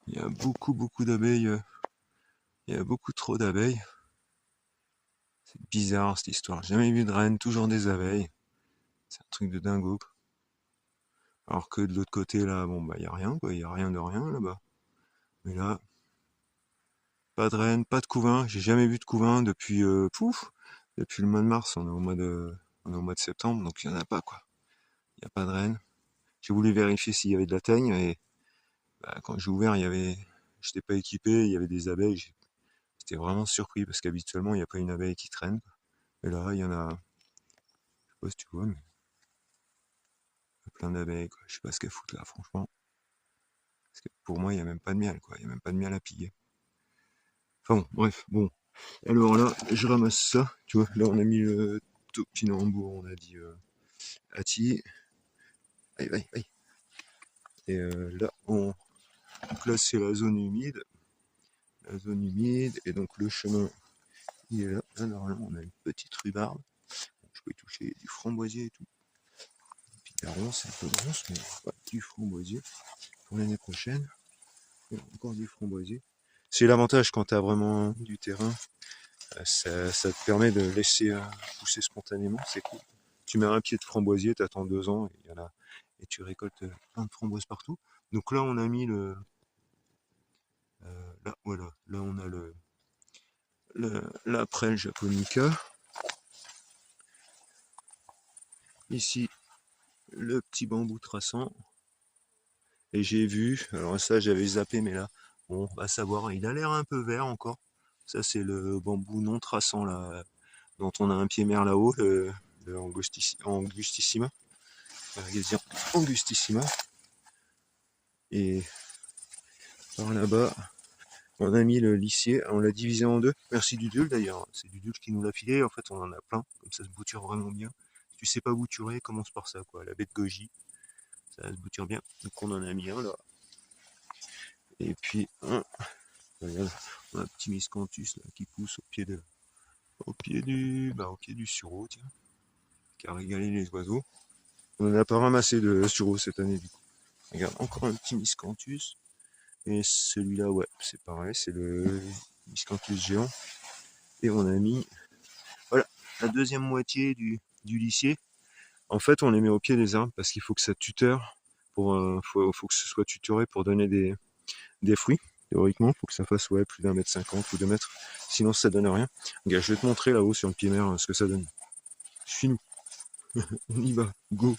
Il y a beaucoup d'abeilles. Il y a beaucoup trop d'abeilles. C'est bizarre cette histoire. Jamais vu de reine, toujours des abeilles. C'est un truc de dingo. Alors que de l'autre côté là, bon bah il y a rien quoi, il y a rien de rien là-bas. Mais là, pas de reine, pas de couvain. J'ai jamais vu de couvain depuis depuis le mois de mars. On est au mois de septembre, donc il y en a pas quoi. Il y a pas de reine. J'ai voulu vérifier s'il y avait de la teigne et bah, quand j'ai ouvert, j'étais pas équipé, il y avait des abeilles. J'étais vraiment surpris parce qu'habituellement il n'y a pas une abeille qui traîne. Et là, il y en a, je sais pas si tu vois, mais il y a plein d'abeilles quoi. Je sais pas ce qu'elles foutent là, franchement. Parce que pour moi, il y a même pas de miel quoi. Il y a même pas de miel à piller. Enfin bon, bref, bon. Alors là, je ramasse ça. Tu vois, là on a mis le topinambour, on a dit Ati. Aïe, aïe, aïe. Et là, donc là c'est la zone humide. La zone humide. Et donc le chemin, il est là. Là, normalement, on a une petite rhubarbe. Je peux y toucher du framboisier et tout. Puis la ronce, c'est un peu grosse, mais ouais, du framboisier pour l'année prochaine. Et encore du framboisier. C'est l'avantage quand tu as vraiment du terrain. Ça te permet de laisser pousser spontanément, c'est cool. Tu mets un pied de framboisier, tu attends 2 ans et, et tu récoltes plein de framboises partout. Donc là, on a mis là, voilà, là on a la prêle japonica. Ici, le petit bambou traçant. Et j'ai vu, alors ça j'avais zappé, mais là, bon, on va savoir, il a l'air un peu vert encore. Ça c'est le bambou non traçant là, dont on a un pied mer là-haut, le Angustissima. Angustissima. Et par là-bas, on a mis le lissier, on l'a divisé en deux. Merci Dudul d'ailleurs, c'est Dudul qui nous l'a filé. En fait, on en a plein, comme ça se bouture vraiment bien. Si tu sais pas bouturer, commence par ça, quoi. La baie de goji, ça se bouture bien. Donc on en a mis un là. Et puis regarde, on a un petit miscanthus là qui pousse au pied du sureau, tiens, qui a régalé les oiseaux. On n'en a pas ramassé de sureau cette année du coup. Regarde, encore un petit miscanthus. Et celui-là, ouais, c'est pareil, c'est le miscanthus géant. Et on a mis, voilà, la deuxième moitié du lissier. En fait, on les met au pied des arbres parce qu'il faut que ça tuteur, faut que ce soit tutoré pour donner des fruits. Théoriquement, il faut que ça fasse ouais, plus d'1,50 m ou 2 mètres. Sinon, ça donne rien. Regarde, je vais te montrer là-haut sur le pied mer ce que ça donne. Suis-nous. On y va. Go.